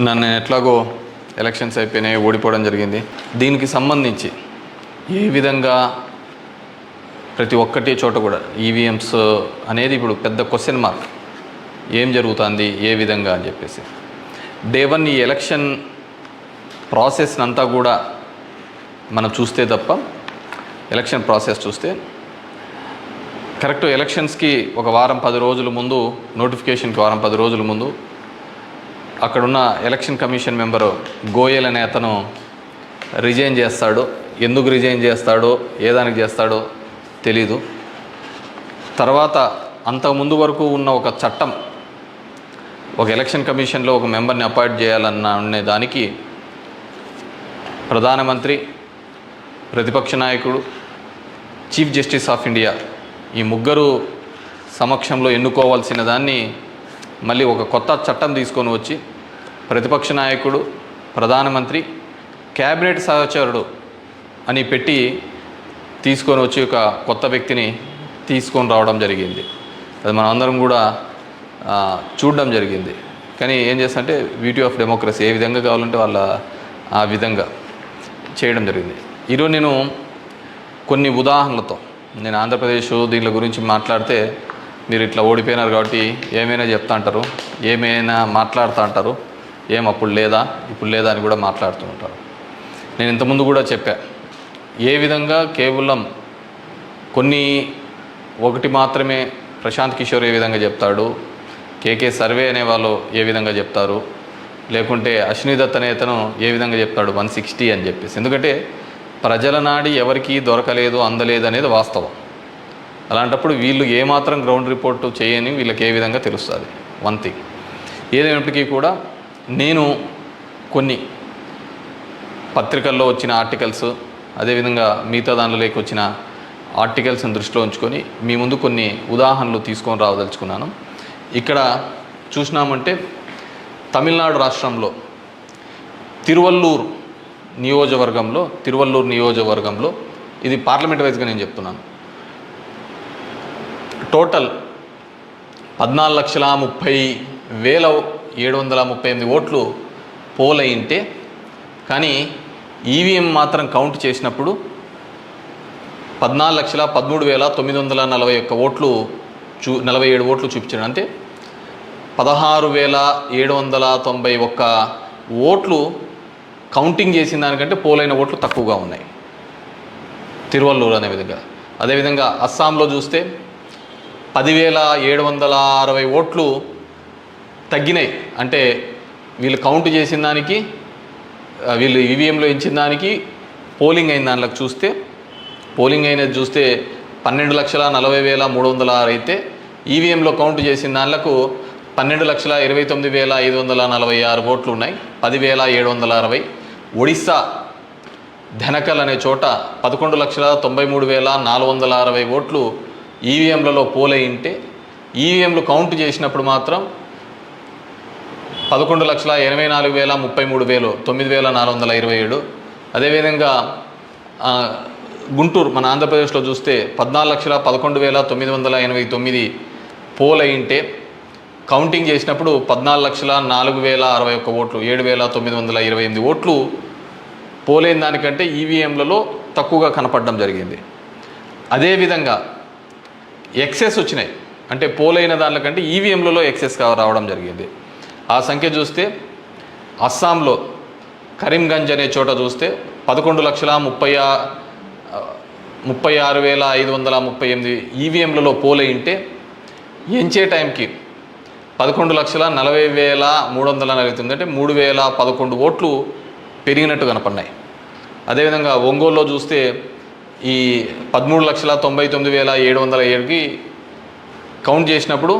నన్ను ఎట్లాగో ఎలక్షన్స్ అయిపోయినాయి, ఓడిపోవడం జరిగింది. దీనికి సంబంధించి ఏ విధంగా ప్రతి ఒక్కటి చోట కూడా ఈవీఎంస్ అనేది ఇప్పుడు పెద్ద క్వశ్చన్ మార్క్. ఏం జరుగుతుంది, ఏ విధంగా అని చెప్పేసి డే వన్ ఈ ఎలక్షన్ ప్రాసెస్ అంతా కూడా మనం చూస్తే తప్ప, ఎలక్షన్ ప్రాసెస్ చూస్తే కరెక్ట్ ఎలక్షన్స్కి ఒక వారం 10 రోజుల ముందు, నోటిఫికేషన్కి వారం 10 రోజుల ముందు అక్కడున్న ఎలక్షన్ కమిషన్ మెంబరు గోయల్ అనే అతను రిజైన్ చేస్తాడు. ఎందుకు రిజైన్ చేస్తాడో, ఏ దానికి చేస్తాడో తెలీదు. తర్వాత అంతకుముందు వరకు ఉన్న ఒక చట్టం, ఒక ఎలక్షన్ కమిషన్లో ఒక మెంబర్ని అపాయింట్ చేయాలన్న దానికి ప్రధానమంత్రి, ప్రతిపక్ష నాయకుడు, చీఫ్ జస్టిస్ ఆఫ్ ఇండియా ఈ ముగ్గురు సమక్షంలో ఎన్నుకోవాల్సిన దాన్ని మళ్ళీ ఒక కొత్త చట్టం తీసుకొని వచ్చి ప్రతిపక్ష నాయకుడు, ప్రధానమంత్రి, క్యాబినెట్ సహచరుడు అని పెట్టి తీసుకొని వచ్చి ఒక కొత్త వ్యక్తిని తీసుకొని రావడం జరిగింది. అది మనం అందరం కూడా చూడడం జరిగింది. కానీ ఏం చేస్తారంటే బ్యూటీ ఆఫ్ డెమోక్రసీ, ఏ విధంగా కావాలంటే వాళ్ళ ఆ విధంగా చేయడం జరిగింది. ఈరోజు నేను కొన్ని ఉదాహరణలతో, నేను ఆంధ్రప్రదేశ్ దీని గురించి మాట్లాడితే మీరు ఇట్లా ఓడిపోయినారు కాబట్టి ఏమైనా చెప్తా అంటారు, ఏమైనా మాట్లాడుతూ అంటారు, ఏం అప్పుడు లేదా ఇప్పుడు లేదా అని కూడా మాట్లాడుతూ ఉంటారు. నేను ఇంతకుముందు కూడా చెప్పా, ఏ విధంగా కేవలం ఒకటి మాత్రమే ప్రశాంత్ కిషోర్ ఏ విధంగా చెప్తాడు, కేకే సర్వే అనే వాళ్ళు ఏ విధంగా చెప్తారు, లేకుంటే అశ్విని దత్ అనే అతను ఏ విధంగా చెప్తాడు 160 అని చెప్పేసి. ఎందుకంటే ప్రజల నాడి ఎవరికి దొరకలేదు, అందలేదు అనేది వాస్తవం. అలాంటప్పుడు వీళ్ళు ఏమాత్రం గ్రౌండ్ రిపోర్టు చేయని వీళ్ళకి ఏ విధంగా తెలుస్తుంది? One thing. ఏదైనప్పటికీ కూడా నేను కొన్ని పత్రికల్లో వచ్చిన ఆర్టికల్స్, అదేవిధంగా మిగతా దానిలోకి వచ్చిన ఆర్టికల్స్ని దృష్టిలో ఉంచుకొని మీ ముందు కొన్ని ఉదాహరణలు తీసుకొని రావదలుచుకున్నాను. ఇక్కడ చూసినామంటే తమిళనాడు రాష్ట్రంలో తిరువల్లూరు నియోజకవర్గంలో ఇది పార్లమెంట్ వైజ్గా నేను చెప్తున్నాను, టోటల్ 14,30,738 ఓట్లు పోల్ అయింటే, కానీ ఈవీఎం మాత్రం కౌంట్ చేసినప్పుడు 14,13,941 ఓట్లు 47 ఓట్లు చూపించాడు. అంటే 16,791 ఓట్లు కౌంటింగ్ చేసిన దానికంటే పోలైన ఓట్లు తక్కువగా ఉన్నాయి తిరువల్లూరు అనే విధంగా. అదేవిధంగా అస్సాంలో చూస్తే 10,760 ఓట్లు తగ్గినాయి. అంటే వీళ్ళు కౌంట్ చేసిన దానికి, వీళ్ళు ఈవీఎంలో ఇచ్చిన దానికి పోలింగ్ అయిన దానిలోకి చూస్తే, పోలింగ్ అయినది చూస్తే 12,40,306 అయితే ఈవీఎంలో కౌంట్ చేసిన దానిలకు 12,29,546 ఓట్లు ఉన్నాయి, 10,760. ఒడిస్సా ధనకల్ అనే చోట 11,93,460 ఓట్లు ఈవీఎంలలో పోలయింటే, ఈవీఎంలు కౌంట్ చేసినప్పుడు మాత్రం 11,84,33,000 9,427. అదేవిధంగా గుంటూరు, మన ఆంధ్రప్రదేశ్లో చూస్తే 14,11,989 పోల్ అయింటే, కౌంటింగ్ చేసినప్పుడు 14,04,061 ఓట్లు 7,928 ఓట్లు పోలైన దానికంటే ఈవీఎంలలో తక్కువగా కనపడడం జరిగింది. అదేవిధంగా ఎక్సెస్ వచ్చినాయి, అంటే పోలైన దానికంటే ఈవీఎంలలో ఎక్సెస్ రావడం జరిగింది. ఆ సంఖ్య చూస్తే అస్సాంలో కరీంగంజ్ అనే చోట చూస్తే 11,36,538 ఈవీఎంలలో పోలయింటే, ఎంచే టైంకి 11,40,349, అంటే 3,011 ఓట్లు పెరిగినట్టు కనపడినాయి. అదేవిధంగా ఒంగోలులో చూస్తే ఈ 13,99,707కి కౌంట్ చేసినప్పుడు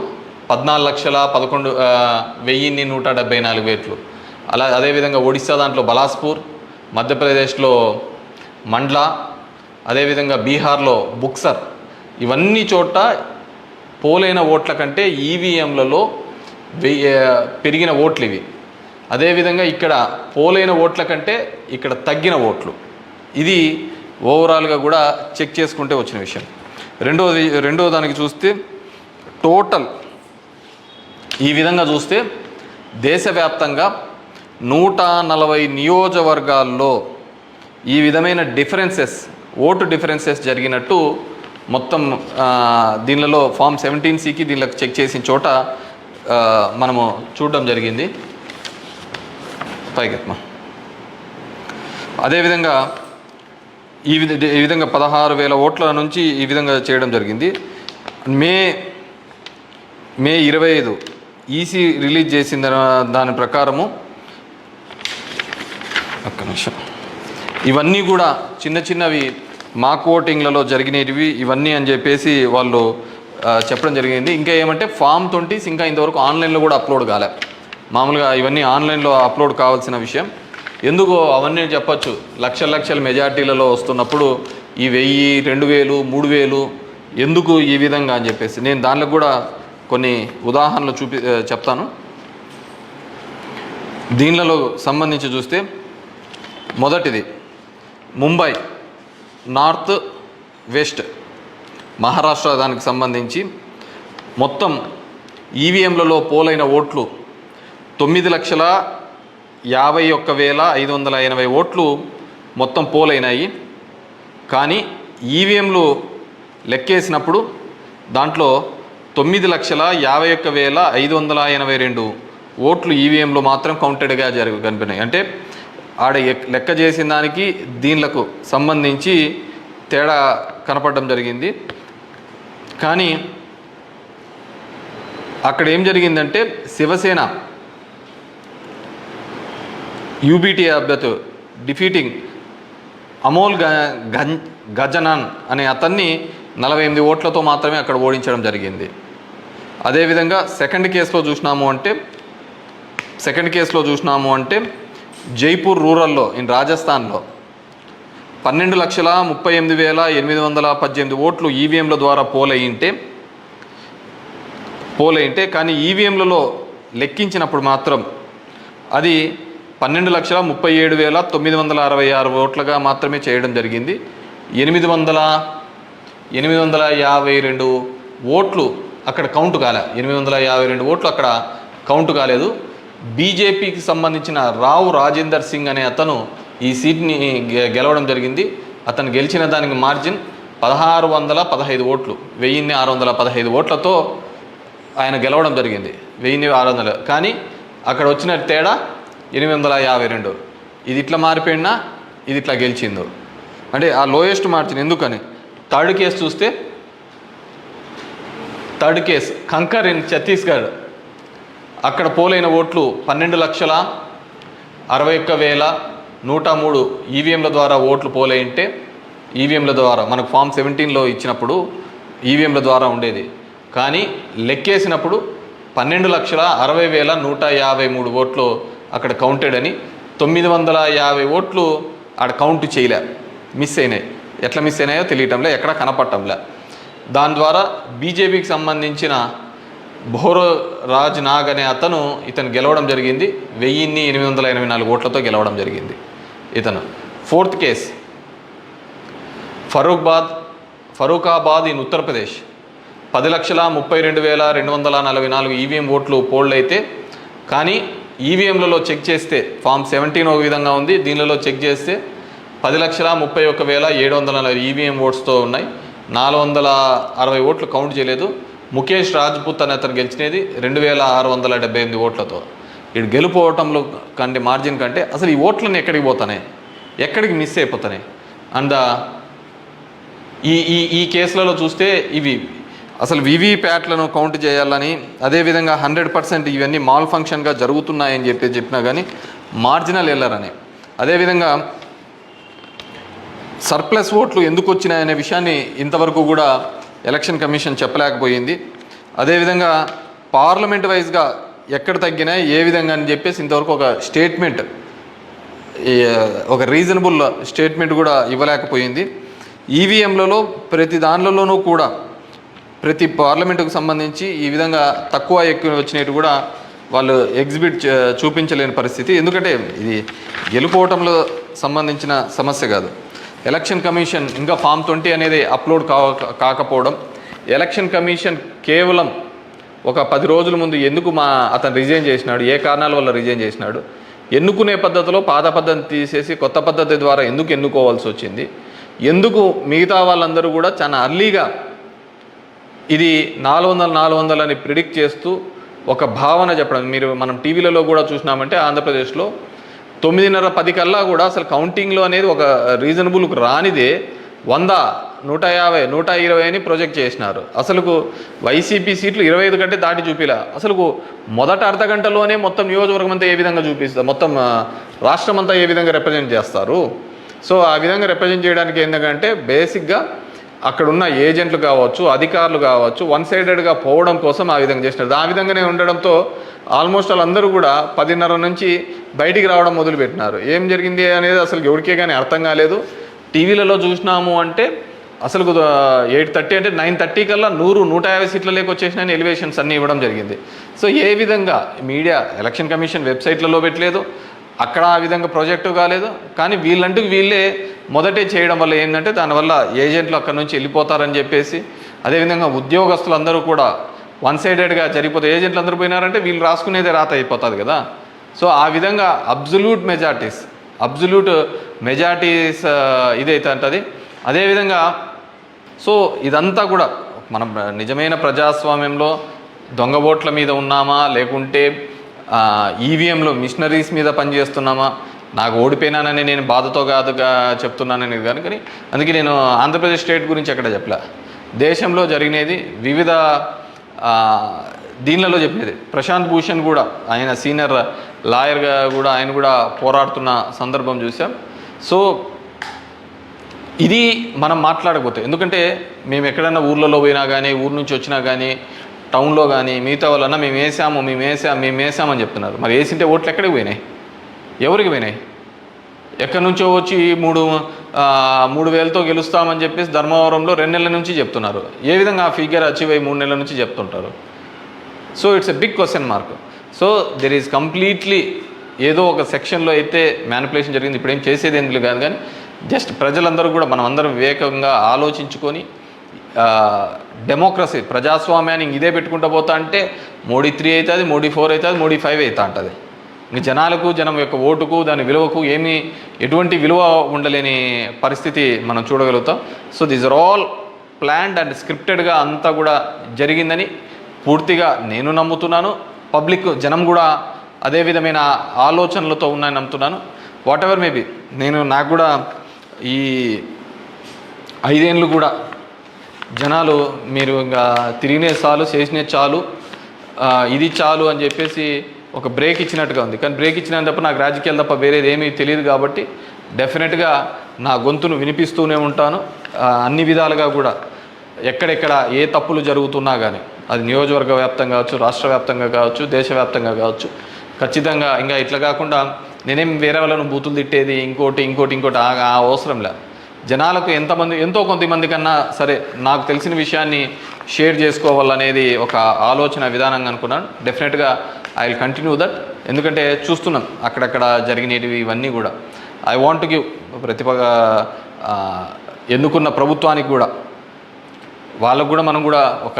14,11,174 ఓట్లు. అదేవిధంగా ఒడిస్సా దాంట్లో బలాస్పూర్, మధ్యప్రదేశ్లో మండ్లా, అదేవిధంగా బీహార్లో బుక్సర్, ఇవన్నీ చోట పోలైన ఓట్ల కంటే ఈవీఎంలలో పెరిగిన ఓట్లు ఇవి. అదేవిధంగా ఇక్కడ పోలైన ఓట్ల కంటే ఇక్కడ తగ్గిన ఓట్లు. ఇది ఓవరాల్గా కూడా చెక్ చేసుకుంటే వచ్చిన విషయం. రెండో దానికి చూస్తే టోటల్ ఈ విధంగా చూస్తే దేశవ్యాప్తంగా 140 నియోజకవర్గాల్లో ఈ విధమైన ఓటు డిఫరెన్సెస్ జరిగినట్టు మొత్తం దీనిలో ఫామ్ 17C దీనిలో చెక్ చేసిన చోట మనము చూడడం జరిగింది. పైకెత్మా. అదేవిధంగా ఈ విధంగా 16,000 ఓట్ల నుంచి ఈ విధంగా చేయడం జరిగింది. మే 25 ఈసీ రిలీజ్ చేసిన దాని ప్రకారము ఒక్క నిమిషం, ఇవన్నీ కూడా చిన్నవి మాక్ ఓటింగ్లలో జరిగినవి ఇవన్నీ అని చెప్పేసి వాళ్ళు చెప్పడం జరిగింది. ఇంకా ఏమంటే ఫామ్ 20 ఇంకా ఇంతవరకు ఆన్లైన్లో కూడా అప్లోడ్ కాలే. మామూలుగా ఇవన్నీ ఆన్లైన్లో అప్లోడ్ కావాల్సిన విషయం. ఎందుకో అవన్నీ చెప్పచ్చు, లక్షల మెజార్టీలలో వస్తున్నప్పుడు ఈ 1000, 2000, 3000 ఎందుకు ఈ విధంగా అని చెప్పేసి నేను దాంట్లో కూడా కొన్ని ఉదాహరణలు చెప్తాను. దీనిలో సంబంధించి చూస్తే మొదటిది ముంబై నార్త్ వెస్ట్ మహారాష్ట్ర దానికి సంబంధించి మొత్తం ఈవీఎంలలో పోలైన ఓట్లు 9,51,580 ఓట్లు మొత్తం పోలైనాయి. కానీ ఈవీఎంలు లెక్కేసినప్పుడు దాంట్లో 9,51,582 ఓట్లు ఈవీఎంలు మాత్రం కౌంటెడ్గా కనిపినాయి. అంటే ఆడ లెక్క చేసిన దానికి దీనిలకు సంబంధించి తేడా కనపడడం జరిగింది. కానీ అక్కడ ఏం జరిగిందంటే శివసేన యూబీటీ అభ్యర్థి డిఫీటింగ్ అమోల్ గజనాన్ అనే అతన్ని 48 ఓట్లతో మాత్రమే అక్కడ ఓడించడం జరిగింది. అదేవిధంగా సెకండ్ కేసులో చూసినాము అంటే జైపూర్ రూరల్లో రాజస్థాన్లో 12,38,818 ఓట్లు ఈవీఎంల ద్వారా పోలయింటే కానీ ఈవీఎంలలో లెక్కించినప్పుడు మాత్రం అది 12,37,966 ఓట్లుగా మాత్రమే చేయడం జరిగింది. 852 ఓట్లు అక్కడ కౌంట్ కాలే. 852 ఓట్లు అక్కడ కౌంట్ కాలేదు. బీజేపీకి సంబంధించిన రావు రాజేందర్ సింగ్ అనే అతను ఈ సీట్ని గెలవడం జరిగింది. అతను గెలిచిన దానికి మార్జిన్ 1,615 ఓట్లు, 1,615 ఓట్లతో ఆయన గెలవడం జరిగింది. 1,600. కానీ అక్కడ వచ్చిన తేడా 852. ఇది ఇట్లా మారిపోయినా ఇది ఇట్లా గెలిచిందో అంటే ఆ లోయెస్ట్ మార్జిన్. ఎందుకని థర్డ్ కేసు కంకర్ ఇన్ ఛత్తీస్గఢ్ అక్కడ పోలైన ఓట్లు 12,61,103 ఈవీఎంల ద్వారా ఓట్లు పోలైంటే ఈవీఎంల ద్వారా మనకు ఫామ్ 17లో ఇచ్చినప్పుడు ఈవీఎంల ద్వారా ఉండేది. కానీ లెక్కేసినప్పుడు 12,60,153 ఓట్లు అక్కడ కౌంటెడ్ అని 950 ఓట్లు ఆడ కౌంట్ చేయలే, మిస్ అయినాయి. ఎట్లా మిస్ అయినాయో తెలియటంలే, ఎక్కడ కనపడటంలే. దాని ద్వారా బీజేపీకి సంబంధించిన భోరో రాజ్ నాగ్ అనే ఇతను గెలవడం జరిగింది. 1,884 ఓట్లతో గెలవడం జరిగింది ఇతను. Fourth case Farrukhabad in Uttar Pradesh 10,32,244 EVM ఓట్లు పోల్డ్ అయితే కానీ ఈవీఎంలలో చెక్ చేస్తే ఫామ్ 17 ఒక విధంగా ఉంది, దీనిలో చెక్ చేస్తే 10,31,740 ఈవీఎం ఓట్స్తో ఉన్నాయి. 460 ఓట్లు కౌంట్ చేయలేదు. ముఖేష్ రాజ్పుత్ అనే అతను గెలిచినది 2,678 ఓట్లతో. ఇటు గెలుపోవటంలో కంటే మార్జిన్ కంటే అసలు ఈ ఓట్లన్నీ ఎక్కడికి పోతున్నాయి, ఎక్కడికి మిస్ అయిపోతున్నాయి. అండ్ ఈ కేసులలో చూస్తే ఇవి అసలు వీవీప్యాట్లను కౌంట్ చేయాలని, అదేవిధంగా 100% ఇవన్నీ మాల్ ఫంక్షన్గా జరుగుతున్నాయని చెప్పినా కానీ మార్జినల్ ఎల్లరని, అదేవిధంగా సర్ప్లస్ ఓట్లు ఎందుకు వచ్చినాయనే విషయాన్ని ఇంతవరకు కూడా ఎలక్షన్ కమిషన్ చెప్పలేకపోయింది. అదేవిధంగా పార్లమెంట్ వైజ్గా ఎక్కడ తగ్గినాయి ఏ విధంగా అని చెప్పేసి ఇంతవరకు ఒక రీజనబుల్ స్టేట్మెంట్ కూడా ఇవ్వలేకపోయింది. ఈవీఎంలలో ప్రతి దానిలోనూ కూడా ప్రతి పార్లమెంటుకు సంబంధించి ఈ విధంగా తక్కువ ఎక్కువ వచ్చినట్టు కూడా వాళ్ళు చూపించలేని పరిస్థితి. ఎందుకంటే ఇది గెలుపోవటంలో సంబంధించిన సమస్య కాదు. ఎలక్షన్ కమిషన్ ఇంకా ఫామ్ 20 అనేది అప్లోడ్ కాకపోవడం, ఎలక్షన్ కమిషన్ కేవలం ఒక 10 రోజుల ముందు ఎందుకు అతను రిజైన్ చేసినాడు, ఏ కారణాల వల్ల రిజైన్ చేసినాడు, ఎన్నుకునే పద్ధతిలో పాత పద్ధతిని తీసేసి కొత్త పద్ధతి ద్వారా ఎందుకు ఎన్నుకోవాల్సి వచ్చింది, ఎందుకు మిగతా వాళ్ళందరూ కూడా చాలా అర్లీగా ఇది 400 అని ప్రిడిక్ట్ చేస్తూ ఒక భావన చెప్పడం. మనం టీవీలలో కూడా చూసినామంటే ఆంధ్రప్రదేశ్లో 9:30, 10 కల్లా కూడా అసలు కౌంటింగ్లో అనేది ఒక రీజనబుల్కి రానిదే 100, 150, 120 అని ప్రొజెక్ట్ చేసినారు. అసలుకు వైసీపీ సీట్లు 25 కంటే దాటి చూపిలా. అసలుకు మొదట అర్ధ గంటలోనే మొత్తం నియోజకవర్గం అంతా ఏ విధంగా చూపిస్తారు, మొత్తం రాష్ట్రం అంతా ఏ విధంగా రిప్రజెంట్ చేస్తారు. సో ఆ విధంగా రిప్రజెంట్ చేయడానికి ఏంటంటే బేసిక్గా అక్కడున్న ఏజెంట్లు కావచ్చు, అధికారులు కావచ్చు, వన్ సైడెడ్గా పోవడం కోసం ఆ విధంగా చేసినారు. ఆ విధంగానే ఉండడంతో ఆల్మోస్ట్ వాళ్ళందరూ కూడా 10:30 నుంచి బయటికి రావడం మొదలుపెట్టినారు. ఏం జరిగింది అనేది అసలు ఎవరికే కానీ అర్థం కాలేదు. టీవీలలో చూసినాము అంటే అసలు 8:30 అంటే 9:30 కల్లా 100, 150 సీట్ల లేక వచ్చేసినాయని ఎలివేషన్స్ అన్నీ ఇవ్వడం జరిగింది. సో ఏ విధంగా మీడియా ఎలక్షన్ కమిషన్ వెబ్సైట్లలో పెట్టలేదు, అక్కడ ఆ విధంగా ప్రాజెక్టు కాలేదు. కానీ వీళ్ళంటూ వీళ్ళే మొదటే చేయడం వల్ల ఏంటంటే దానివల్ల ఏజెంట్లు అక్కడ నుంచి వెళ్ళిపోతారని చెప్పేసి, అదేవిధంగా ఉద్యోగస్తులందరూ కూడా వన్ సైడెడ్గా జరిగిపోతే ఏజెంట్లు అందరూ పోయినారంటే వీళ్ళు రాసుకునేదే రాత అయిపోతుంది కదా. సో ఆ విధంగా అబ్జల్యూట్ మెజారిటీస్ ఇదైతే అంటది. అదేవిధంగా సో ఇదంతా కూడా మనం నిజమైన ప్రజాస్వామ్యంలో దొంగ ఓట్ల మీద ఉన్నామా, లేకుంటే ఈవీఎంలో మిషనరీస్ మీద పనిచేస్తున్నామా, నాకు ఓడిపోయినానని నేను బాధతో కాదుగా చెప్తున్నానని కానీ అందుకే నేను ఆంధ్రప్రదేశ్ స్టేట్ గురించి ఎక్కడ చెప్పలే. దేశంలో జరిగినది వివిధ దీనిలలో చెప్పినది. ప్రశాంత్ భూషణ్ కూడా ఆయన సీనియర్ లాయర్గా కూడా ఆయన కూడా పోరాడుతున్న సందర్భం చూసాం. సో ఇది మనం మాట్లాడకపోతే, ఎందుకంటే మేము ఎక్కడైనా ఊర్లలో పోయినా కానీ, ఊరు నుంచి వచ్చినా కానీ, టౌన్లో కానీ మిగతా వాళ్ళన్నా మేము వేసామని చెప్తున్నారు. మరి వేసింటే ఓట్లు ఎక్కడికి పోయినాయి, ఎవరికి పోయినాయి? ఎక్కడి నుంచో వచ్చి 3,000తో గెలుస్తామని చెప్పేసి ధర్మవరంలో 2 నెలల నుంచి చెప్తున్నారు. ఏ విధంగా ఆ ఫిగర్ అచీవ్ అయ్యి 3 నెలల నుంచి చెప్తుంటారు? So it's a big question mark. So there is completely ఏదో ఒక సెక్షన్లో అయితే మ్యానిపులేషన్ జరిగింది. ఇప్పుడు ఏం చేసేది ఎందుకు కాదు, కానీ జస్ట్ ప్రజలందరూ కూడా మనం అందరం వివేకంగా ఆలోచించుకొని డెమోక్రసీ ప్రజాస్వామ్యాన్ని ఇదే పెట్టుకుంటూ పోతా అంటే మోడీ 3 అవుతుంది, మోడీ 4 అవుతుంది, మోడీ 5 అవుతా ఉంటుంది. ఇంక జనం యొక్క ఓటుకు దాని విలువకు ఎటువంటి విలువ ఉండలేని పరిస్థితి మనం చూడగలుగుతాం. So these are all planned and స్క్రిప్టెడ్గా అంతా కూడా జరిగిందని పూర్తిగా నేను నమ్ముతున్నాను. పబ్లిక్ జనం కూడా అదే విధమైన ఆలోచనలతో ఉన్నాయని నమ్ముతున్నాను. వాట్ ఎవర్ మేబీ నాకు కూడా ఈ 5 ఏళ్ళు కూడా జనాలు మీరు ఇంకా తిరిగినే చాలు, చేసినే చాలు, ఇది చాలు అని చెప్పేసి ఒక బ్రేక్ ఇచ్చినట్టుగా ఉంది. కానీ బ్రేక్ ఇచ్చినా తప్ప నాకు రాజకీయాలు తప్ప వేరేది ఏమీ తెలియదు కాబట్టి డెఫినెట్గా నా గొంతును వినిపిస్తూనే ఉంటాను. అన్ని విధాలుగా కూడా ఎక్కడెక్కడ ఏ తప్పులు జరుగుతున్నా కానీ, అది నియోజకవర్గ వ్యాప్తంగా కావచ్చు, రాష్ట్ర వ్యాప్తంగా కావచ్చు, దేశవ్యాప్తంగా కావచ్చు, ఖచ్చితంగా ఇంకా ఇట్లా కాకుండా నేనేం వేరే వాళ్ళను బూతులు తిట్టేది ఇంకోటి ఆ అవసరం లేదు. జనాలకు ఎంతో కొంతమంది కన్నా సరే నాకు తెలిసిన విషయాన్ని షేర్ చేసుకోవాలనేది ఒక ఆలోచన విధానంగా అనుకున్నాను. డెఫినెట్గా ఐ విల్ కంటిన్యూ దట్. ఎందుకంటే చూస్తున్నాం అక్కడక్కడ జరిగినవి ఇవన్నీ కూడా. ఐ వాంట్ టు గివ్ ఎన్నుకున్న ప్రభుత్వానికి కూడా వాళ్ళకు కూడా మనం కూడా ఒక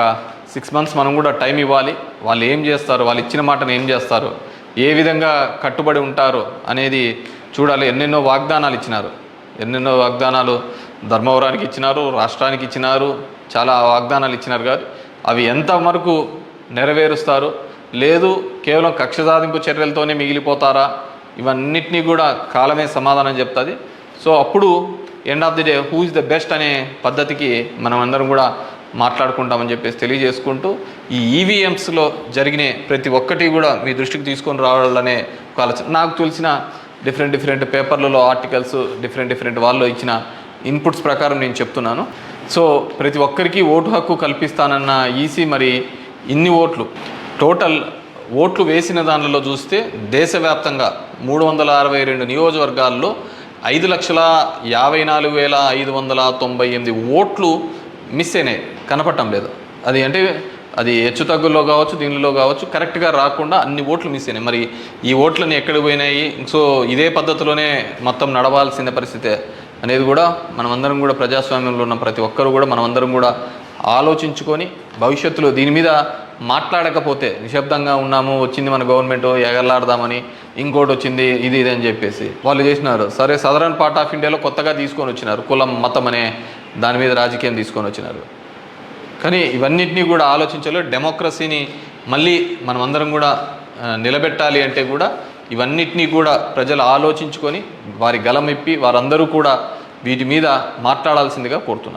6 months మనం కూడా టైం ఇవ్వాలి. వాళ్ళు ఏం చేస్తారు, వాళ్ళు ఇచ్చిన మాటను ఏం చేస్తారు, ఏ విధంగా కట్టుబడి ఉంటారు అనేది చూడాలి. ఎన్నెన్నో వాగ్దానాలు ధర్మవరానికి ఇచ్చినారు, రాష్ట్రానికి ఇచ్చినారు, చాలా వాగ్దానాలు ఇచ్చినారు. కాదు అవి ఎంతవరకు నెరవేరుస్తారు, లేదు కేవలం కక్ష సాధింపు చర్యలతోనే మిగిలిపోతారా, ఇవన్నిటినీ కూడా కాలమే సమాధానం చెప్తుంది. సో అప్పుడు end of the day who is the best అనే పద్ధతికి మనం అందరం కూడా మాట్లాడుకుంటామని చెప్పేసి తెలియజేసుకుంటూ, ఈ ఈవీఎంస్లో జరిగిన ప్రతి ఒక్కటి కూడా మీ దృష్టికి తీసుకొని రావాలనే ఒక ఆలోచన. నాకు తెలిసిన డిఫరెంట్ పేపర్లలో ఆర్టికల్స్ డిఫరెంట్ వాళ్ళు ఇచ్చిన ఇన్పుట్స్ ప్రకారం నేను చెప్తున్నాను. సో ప్రతి ఒక్కరికి ఓటు హక్కు కల్పిస్తానన్న ఈసీ మరి ఇన్ని టోటల్ ఓట్లు వేసిన దానిలో చూస్తే దేశవ్యాప్తంగా 362 నియోజకవర్గాల్లో 5,54,598 ఓట్లు మిస్ అయినాయి, కనపడటం లేదు. అది హెచ్చు తగ్గుల్లో కావచ్చు, దీనిలో కావచ్చు, కరెక్ట్గా రాకుండా అన్ని ఓట్లు మిస్ అయినాయి. మరి ఈ ఓట్లని ఎక్కడికి పోయినాయి? సో ఇదే పద్ధతిలోనే మొత్తం నడవాల్సిన పరిస్థితి అనేది కూడా మనమందరం కూడా ప్రజాస్వామ్యంలో ఉన్న ప్రతి ఒక్కరు కూడా మనమందరం కూడా ఆలోచించుకొని భవిష్యత్తులో దీని మీద మాట్లాడకపోతే నిశ్శబ్దంగా ఉన్నాము, వచ్చింది మన గవర్నమెంట్ ఎగరలాడదామని, ఇంకోటి వచ్చింది ఇది అని చెప్పేసి వాళ్ళు చేసినారు. సరే, సదరన్ పార్ట్ ఆఫ్ ఇండియాలో కొత్తగా తీసుకొని వచ్చినారు, కులం మతం అనే దాని మీద రాజకీయం తీసుకొని వచ్చినారు. కానీ ఇవన్నిటినీ కూడా ఆలోచించాలి. డెమోక్రసీని మళ్ళీ మనం అందరం కూడా నిలబెట్టాలి అంటే కూడా ఇవన్నిటినీ కూడా ప్రజలు ఆలోచించుకొని వారి గలమిప్పి వారందరూ కూడా వీటి మీద మాట్లాడాల్సిందిగా కోరుతున్నారు.